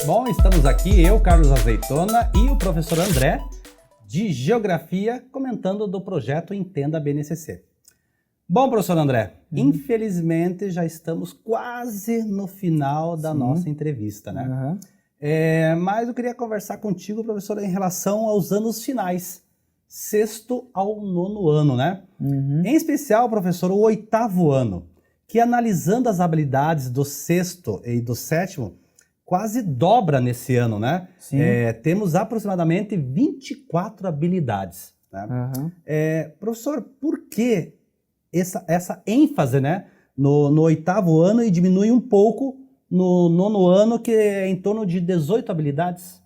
Bom, estamos aqui, eu, Carlos Azeitona, e o professor André, de Geografia, comentando do projeto Entenda a BNCC. Bom, professor André, infelizmente já estamos quase no final da nossa entrevista, né? Mas eu queria conversar contigo, professor, em relação aos anos finais, 6º ao 9º ano, né? Em especial, professor, o 8º ano, que analisando as habilidades do 6º e do 7º, quase dobra nesse ano, né? Temos aproximadamente 24 habilidades. Né? Professor, por que essa ênfase, né, no 8º ano e diminui um pouco no 9º ano, que é em torno de 18 habilidades?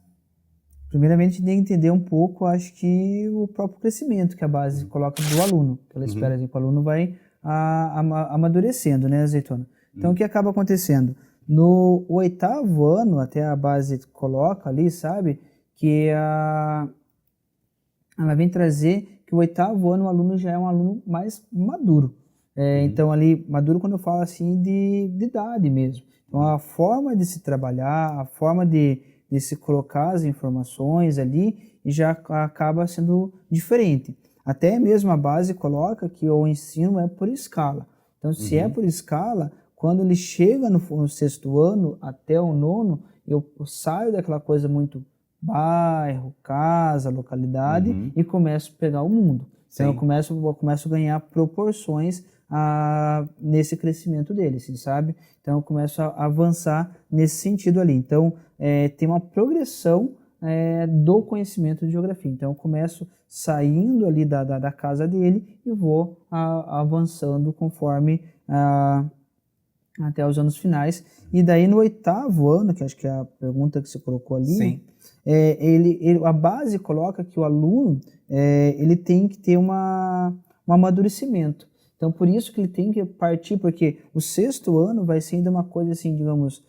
Primeiramente, tem que entender um pouco, acho que o próprio crescimento que a base coloca do aluno, que ela espera que o aluno vai amadurecendo, né, Azeitona? Então, o que acaba acontecendo? No 8º ano, até a base coloca ali, sabe, que ela vem trazer que o 8º ano o aluno já é um aluno mais maduro. Então, ali, maduro quando eu falo assim de idade mesmo. Então, a forma de se trabalhar, a forma de se colocar as informações ali, já acaba sendo diferente. Até mesmo a base coloca que o ensino é por escala. Então, se é por escala, quando ele chega no 6º ano até o 9º, eu saio daquela coisa muito bairro, casa, localidade e começo a pegar o mundo. Então eu começo a ganhar proporções nesse crescimento dele, assim, sabe? Então eu começo a avançar nesse sentido ali. Então tem uma progressão do conhecimento de geografia. Então eu começo saindo ali da casa dele e vou avançando conforme até os anos finais. E daí no 8º ano, que acho que é a pergunta que você colocou ali, a base coloca que o aluno ele tem que ter um amadurecimento. Então por isso que ele tem que partir, porque o 6º ano vai ser ainda uma coisa assim, digamos,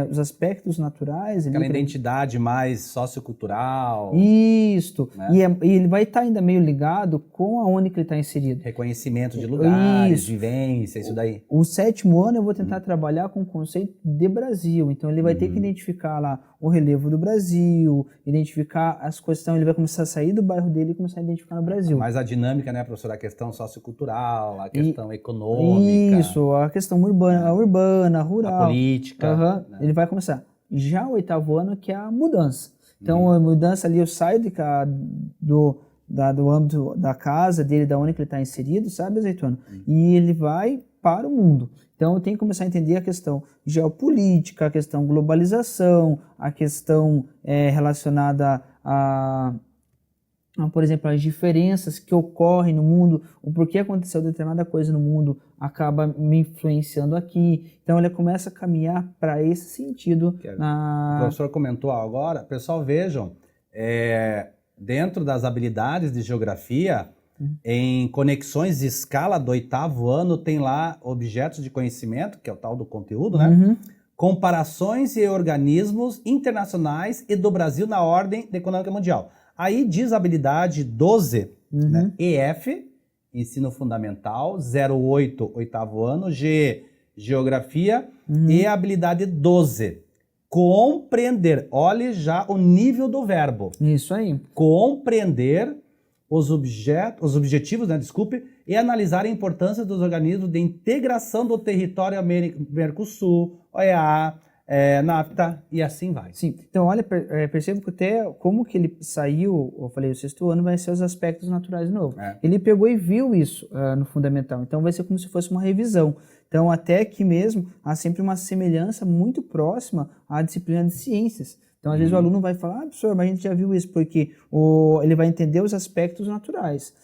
os aspectos naturais. Aquela identidade mais sociocultural. Isto. Né? E ele vai estar ainda meio ligado com aonde que ele está inserido. Reconhecimento de lugares, vivência, isso daí. O 7º ano eu vou tentar trabalhar com o conceito de Brasil. Então ele vai ter que identificar lá o relevo do Brasil, identificar as coisas. Então ele vai começar a sair do bairro dele e começar a identificar no Brasil. Mas a dinâmica, né, professor? A questão sociocultural, a questão econômica. Isso, a questão urbana, rural. A política. Né? Ele vai começar. Já o 8º ano, que é a mudança. Então a mudança ali, eu saio do âmbito da casa dele, da onde que ele está inserido, sabe, Azeitona? E ele vai para o mundo. Então eu tenho que começar a entender a questão geopolítica, a questão globalização, a questão relacionada por exemplo, as diferenças que ocorrem no mundo, o porquê aconteceu determinada coisa no mundo acaba me influenciando aqui. Então ele começa a caminhar para esse sentido. O professor comentou agora, pessoal, vejam, dentro das habilidades de geografia, em conexões de escala do 8º ano, tem lá objetos de conhecimento, que é o tal do conteúdo, né? Comparações e organismos internacionais e do Brasil na ordem econômica mundial. Aí diz a habilidade 12, né? EF, ensino fundamental, 08, 8º ano, G, geografia, e a habilidade 12, compreender. Olhe já o nível do verbo. Isso aí. Compreender os objetivos, né, e analisar a importância dos organismos de integração do território Mercosul, OEA, NAFTA e assim vai. Sim, então olha, percebo que até como que ele saiu, eu falei, o 6º ano vai ser os aspectos naturais de novo. Ele pegou e viu isso no fundamental, então vai ser como se fosse uma revisão. Então até que mesmo há sempre uma semelhança muito próxima à disciplina de ciências. Então às vezes o aluno vai falar, professor, mas a gente já viu isso, porque ele vai entender os aspectos naturais.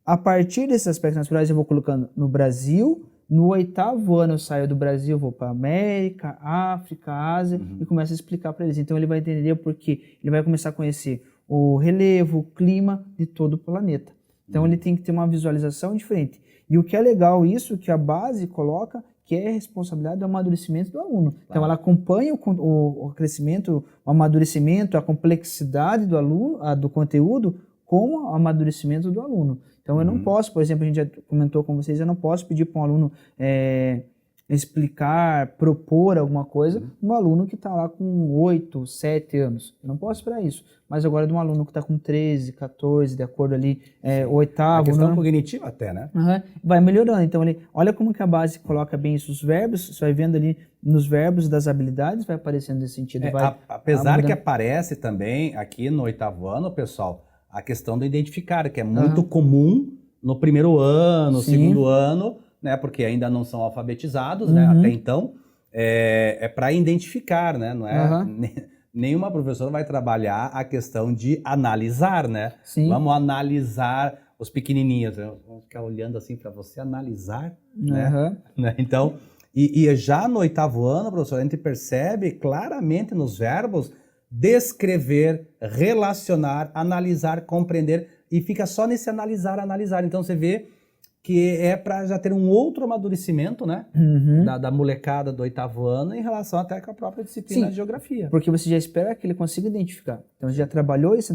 A partir desses aspectos naturais eu vou colocando no Brasil. No 8º ano eu saio do Brasil, vou para América, África, Ásia e começo a explicar para eles. Então ele vai entender o porquê. Ele vai começar a conhecer o relevo, o clima de todo o planeta. Então ele tem que ter uma visualização diferente. E o que é legal isso, que a base coloca, que é a responsabilidade do amadurecimento do aluno. Então ela acompanha o crescimento, o amadurecimento, a complexidade do aluno, do conteúdo, com o amadurecimento do aluno. Então eu não posso, por exemplo, a gente já comentou com vocês, eu não posso pedir para um aluno explicar, propor alguma coisa, um aluno que está lá com 8, 7 anos. Eu não posso esperar isso. Mas agora de um aluno que está com 13, 14, de acordo ali, o oitavo... A questão cognitiva até, né? Vai melhorando. Então, olha como que a base coloca bem isso, os verbos, você vai vendo ali nos verbos das habilidades, vai aparecendo nesse sentido. Apesar que aparece também aqui no 8º ano, pessoal, a questão do identificar, que é muito comum no primeiro ano, segundo ano, né? Porque ainda não são alfabetizados, né? Até então, para identificar, né? Não é... Nenhuma professora vai trabalhar a questão de analisar, né? Sim. Vamos analisar os pequenininhos. Vamos ficar olhando assim para você analisar, né? Então, e já no 8º ano, professor, a gente percebe claramente nos verbos descrever, relacionar, analisar, compreender, e fica só nesse analisar. Então você vê que é para já ter um outro amadurecimento, né, da molecada do 8º ano em relação até com a própria disciplina de geografia. Porque você já espera que ele consiga identificar. Então, você já trabalhou isso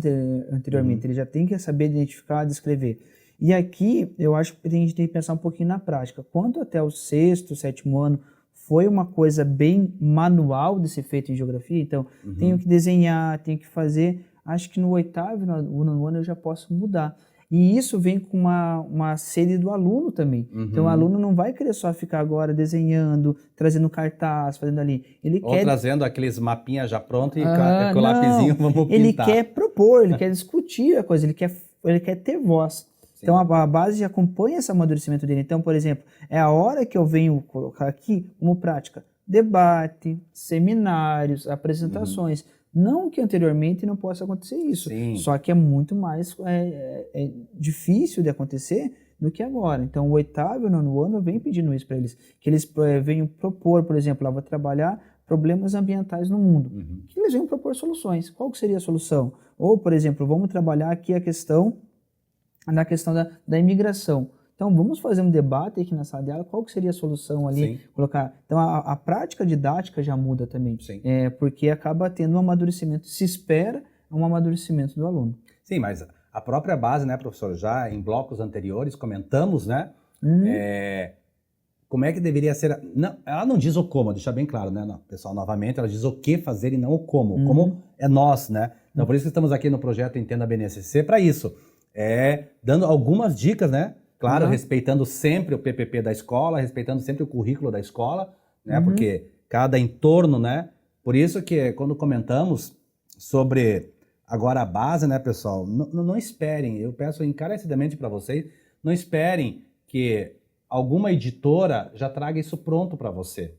anteriormente, ele já tem que saber identificar, descrever. E aqui, eu acho que a gente tem que pensar um pouquinho na prática. Quanto até o 6º, 7º ano foi uma coisa bem manual de ser feito em geografia, então, tenho que desenhar, tenho que fazer. Acho que no 8º e no 9º ano eu já posso mudar. E isso vem com uma sede do aluno também. Então o aluno não vai querer só ficar agora desenhando, trazendo cartaz, fazendo ali. Ou trazendo aqueles mapinhas já prontos e com o lapisinho vamos pintar. Ele quer propor, ele quer discutir a coisa, ele quer ter voz. Sim. Então a base já acompanha esse amadurecimento dele. Então, por exemplo, é a hora que eu venho colocar aqui como prática debate, seminários, apresentações. Não que anteriormente não possa acontecer isso, só que é muito mais difícil de acontecer do que agora. Então, o 8º e o 9º ano vem pedindo isso para eles, que eles venham propor, por exemplo, vou trabalhar problemas ambientais no mundo, que eles venham propor soluções. Qual que seria a solução? Ou, por exemplo, vamos trabalhar aqui a questão da imigração. Então, vamos fazer um debate aqui na sala de aula, qual que seria a solução ali, colocar... Então, a prática didática já muda também, porque acaba tendo um amadurecimento, se espera um amadurecimento do aluno. Sim, mas a própria base, né, professor, já em blocos anteriores comentamos, né, como é que deveria ser... Não, ela não diz o como, deixa bem claro, né, não, pessoal, novamente, ela diz o que fazer e não o como. Como é nós, né? Então, por isso que estamos aqui no projeto Entenda a BNCC, para isso. Dando algumas dicas, né? Claro, respeitando sempre o PPP da escola, respeitando sempre o currículo da escola, né? Porque cada entorno, né? Por isso que quando comentamos sobre agora a base, né, pessoal, não esperem, eu peço encarecidamente para vocês, não esperem que alguma editora já traga isso pronto para você,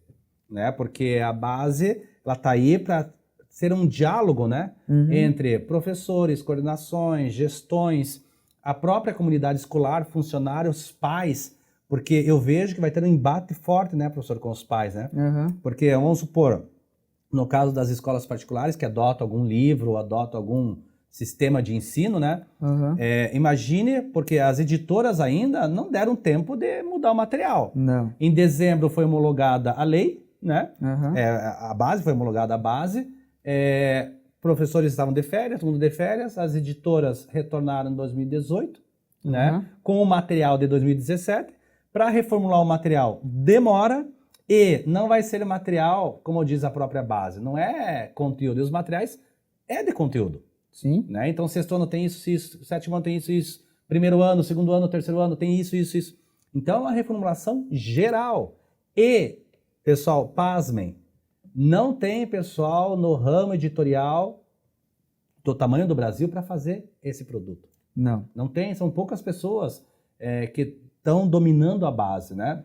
né? Porque a base, ela tá aí para ser um diálogo, né? Entre professores, coordenações, gestões, a própria comunidade escolar, funcionários, pais, porque eu vejo que vai ter um embate forte, né, professor, com os pais, né? Porque, vamos supor, no caso das escolas particulares que adotam algum livro, ou adotam algum sistema de ensino, né? Imagine, porque as editoras ainda não deram tempo de mudar o material. Não. Em dezembro foi homologada a lei, né? A base foi homologada a base, professores estavam de férias, todo mundo de férias, as editoras retornaram em 2018, né, com o material de 2017. Para reformular o material demora e não vai ser material, como diz a própria base, não é conteúdo, e os materiais é de conteúdo. Sim. Né? Então, sexto ano tem isso, sétimo ano tem isso, primeiro ano, segundo ano, terceiro ano tem isso. Então, é uma reformulação geral. E, pessoal, pasmem, não tem pessoal no ramo editorial do tamanho do Brasil para fazer esse produto. Não tem, são poucas pessoas que estão dominando a base, né?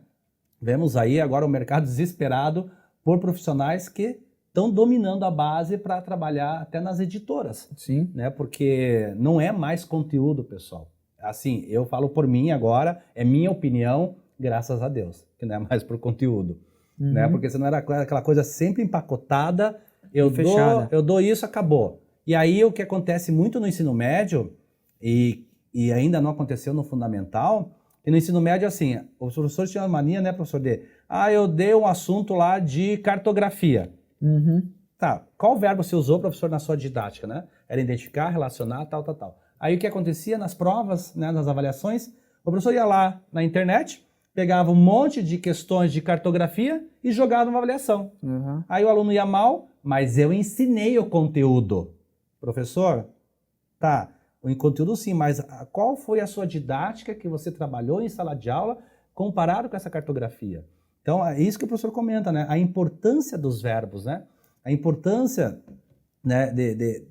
Vemos aí agora o mercado desesperado por profissionais que estão dominando a base para trabalhar até nas editoras. Sim. Né? Porque não é mais conteúdo, pessoal. Assim, eu falo por mim agora, é minha opinião, graças a Deus, que não é mais por conteúdo. Né? Porque senão era aquela coisa sempre empacotada, eu dou isso, acabou. E aí o que acontece muito no ensino médio, e ainda não aconteceu no fundamental, e no ensino médio assim, os professores tinham a mania, né, professor, eu dei um assunto lá de cartografia. Tá, qual verbo você usou, professor, na sua didática, né? Era identificar, relacionar, tal. Aí o que acontecia nas provas, né, nas avaliações, o professor ia lá na internet, pegava um monte de questões de cartografia e jogava numa avaliação. Aí o aluno ia mal, mas eu ensinei o conteúdo. Professor, tá, o conteúdo sim, mas qual foi a sua didática que você trabalhou em sala de aula comparado com essa cartografia? Então, é isso que o professor comenta, né? A importância dos verbos, né? A importância, né, de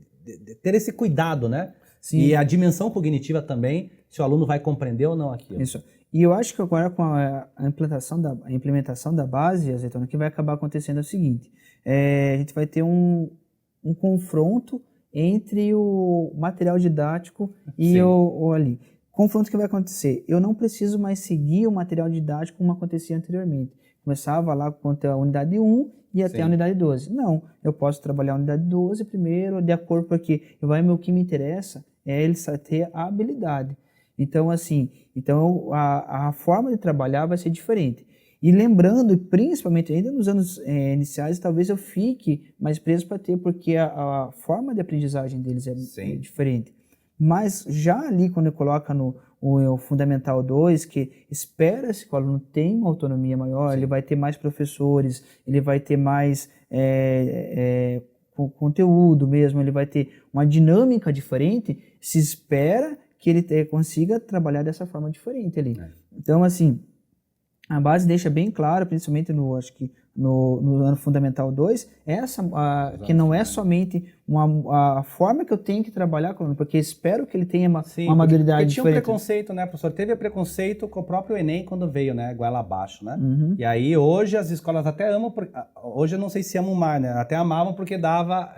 ter esse cuidado, né? Sim. E a dimensão cognitiva também, se o aluno vai compreender ou não aquilo. Isso. E eu acho que agora com a implementação da base, Azeitona, o que vai acabar acontecendo é o seguinte, a gente vai ter um confronto entre o material didático e o ali. Confronto que vai acontecer, eu não preciso mais seguir o material didático como acontecia anteriormente. Começava lá com a unidade 1 e até a unidade 12. Não, eu posso trabalhar a unidade 12 primeiro, de acordo porque o que me interessa é ele ter a habilidade. Então, assim, a forma de trabalhar vai ser diferente. E lembrando, principalmente ainda nos anos iniciais, talvez eu fique mais preso para ter, porque a forma de aprendizagem deles é diferente. Mas já ali, quando eu coloco no Fundamental 2, que espera-se que o aluno tenha uma autonomia maior, ele vai ter mais professores, ele vai ter mais conteúdo mesmo, ele vai ter uma dinâmica diferente, se espera que ele consiga trabalhar dessa forma diferente ali. Então, assim, a base deixa bem claro, principalmente acho que no ano Fundamental 2, que não é somente a forma que eu tenho que trabalhar com o aluno, porque espero que ele tenha uma maturidade porque diferente. Tinha um preconceito, né, professor? Teve preconceito com o próprio Enem quando veio, né, goela abaixo, né? E aí hoje as escolas até amam, hoje eu não sei se amam mais, né? Até amavam porque dava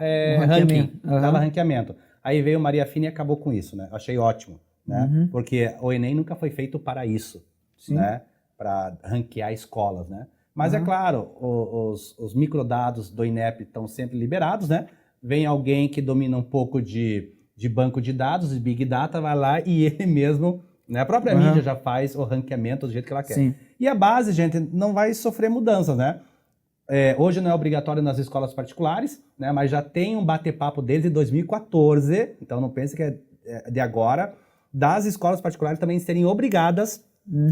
ranking, dava ranqueamento. Aí veio Maria Fina e acabou com isso, né? Achei ótimo, né? Porque o Enem nunca foi feito para isso, né? Para ranquear escolas, né? Mas é claro, os microdados do INEP estão sempre liberados, né? Vem alguém que domina um pouco de banco de dados, de Big Data, vai lá e ele mesmo, né? A própria mídia já faz o ranqueamento do jeito que ela quer. Sim. E a base, gente, não vai sofrer mudanças, né? Hoje não é obrigatório nas escolas particulares, né? Mas já tem um bate-papo desde 2014, então não pense que é de agora, das escolas particulares também serem obrigadas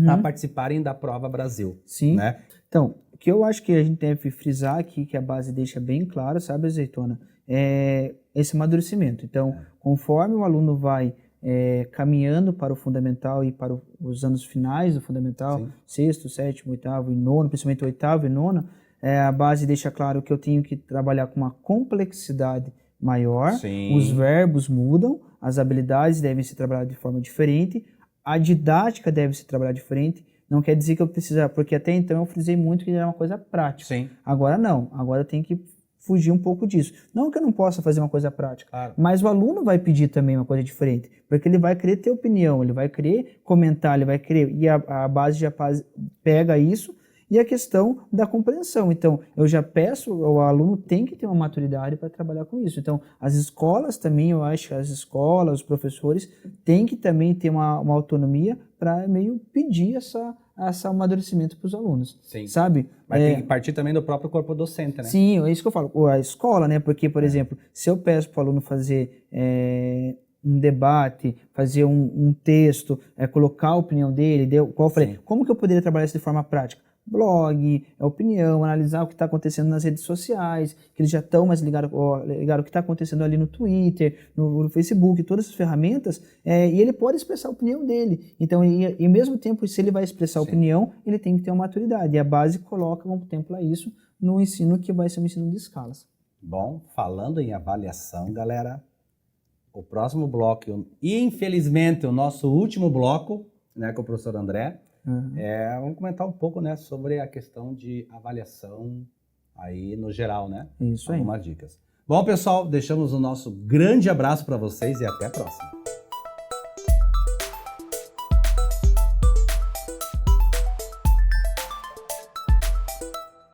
a participarem da Prova Brasil. Sim. Né? Então, o que eu acho que a gente deve frisar aqui, que a base deixa bem claro, sabe, Azeitona, é esse amadurecimento. Então, conforme o aluno vai caminhando para o fundamental e para os anos finais do fundamental, sexto, sétimo, oitavo e nono, principalmente oitavo e nono, a base deixa claro que eu tenho que trabalhar com uma complexidade maior, os verbos mudam, as habilidades devem ser trabalhadas de forma diferente, a didática deve ser trabalhada diferente. Não quer dizer que eu preciso, porque até então eu frisei muito que era uma coisa prática. Agora não, agora eu tenho que fugir um pouco disso. Não que eu não possa fazer uma coisa prática, mas o aluno vai pedir também uma coisa diferente, porque ele vai querer ter opinião, ele vai querer comentar, ele vai querer, e a base já pega isso, e a questão da compreensão. Então, eu já peço, o aluno tem que ter uma maturidade para trabalhar com isso. Então, as escolas também, eu acho que as escolas, os professores, têm que também ter uma autonomia para meio pedir esse amadurecimento para os alunos, sabe? Mas tem que partir também do próprio corpo docente, né? Sim, é isso que eu falo. A escola, né? Porque, por exemplo, se eu peço para o aluno fazer um debate, fazer um texto, colocar a opinião dele, como que eu poderia trabalhar isso de forma prática? Blog, opinião, analisar o que está acontecendo nas redes sociais, que eles já estão mais ligados ao que está acontecendo ali no Twitter, no Facebook, todas essas ferramentas, e ele pode expressar a opinião dele. Então, e ao mesmo tempo, se ele vai expressar a opinião, ele tem que ter uma maturidade. E a base contempla isso no ensino que vai ser um ensino de escalas. Bom, falando em avaliação, galera, o próximo bloco, e infelizmente o nosso último bloco, né, com o professor André, vamos comentar um pouco, né, sobre a questão de avaliação aí no geral, né? Isso aí. Algumas dicas. Bom, pessoal, deixamos o nosso grande abraço para vocês e até a próxima.